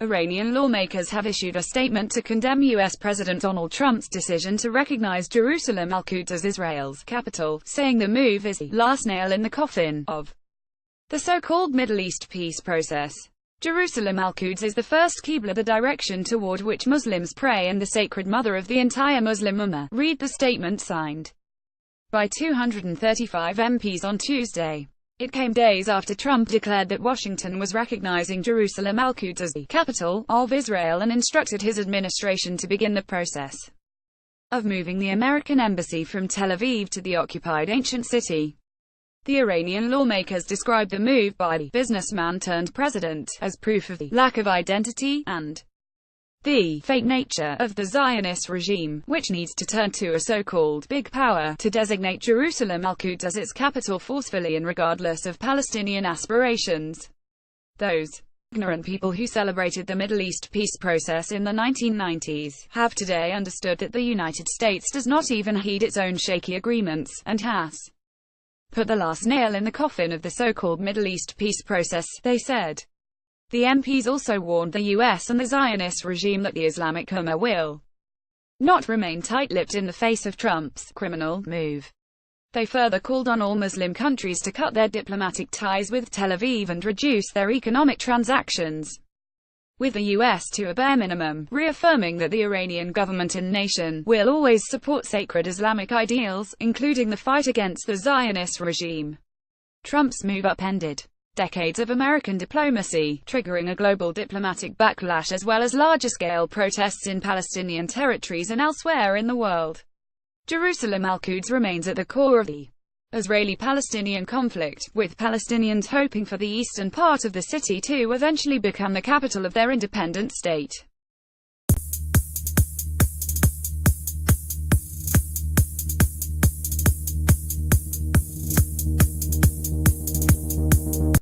Iranian lawmakers have issued a statement to condemn U.S. President Donald Trump's decision to recognize Jerusalem al-Quds as Israel's capital, saying the move is the last nail in the coffin of the so-called Middle East peace process. Jerusalem al-Quds is the first qibla, the direction toward which Muslims pray, and the sacred mother of the entire Muslim Ummah, read the statement signed by 235 MPs on Tuesday. It came days after Trump declared that Washington was recognizing Jerusalem al-Quds as the capital of Israel and instructed his administration to begin the process of moving the American embassy from Tel Aviv to the occupied ancient city. The Iranian lawmakers described the move by the businessman-turned-president as proof of the lack of identity and the fake nature of the Zionist regime, which needs to turn to a so-called big power to designate Jerusalem al-Quds as its capital forcefully and regardless of Palestinian aspirations. Those ignorant people who celebrated the Middle East peace process in the 1990s have today understood that the United States does not even heed its own shaky agreements, and has put the last nail in the coffin of the so-called Middle East peace process, they said. The MPs also warned the US and the Zionist regime that the Islamic Ummah will not remain tight-lipped in the face of Trump's criminal move. They further called on all Muslim countries to cut their diplomatic ties with Tel Aviv and reduce their economic transactions with the US to a bare minimum, reaffirming that the Iranian government and nation will always support sacred Islamic ideals, including the fight against the Zionist regime. Trump's move upended decades of American diplomacy, triggering a global diplomatic backlash as well as larger-scale protests in Palestinian territories and elsewhere in the world. Jerusalem al-Quds remains at the core of the Israeli-Palestinian conflict, with Palestinians hoping for the eastern part of the city to eventually become the capital of their independent state.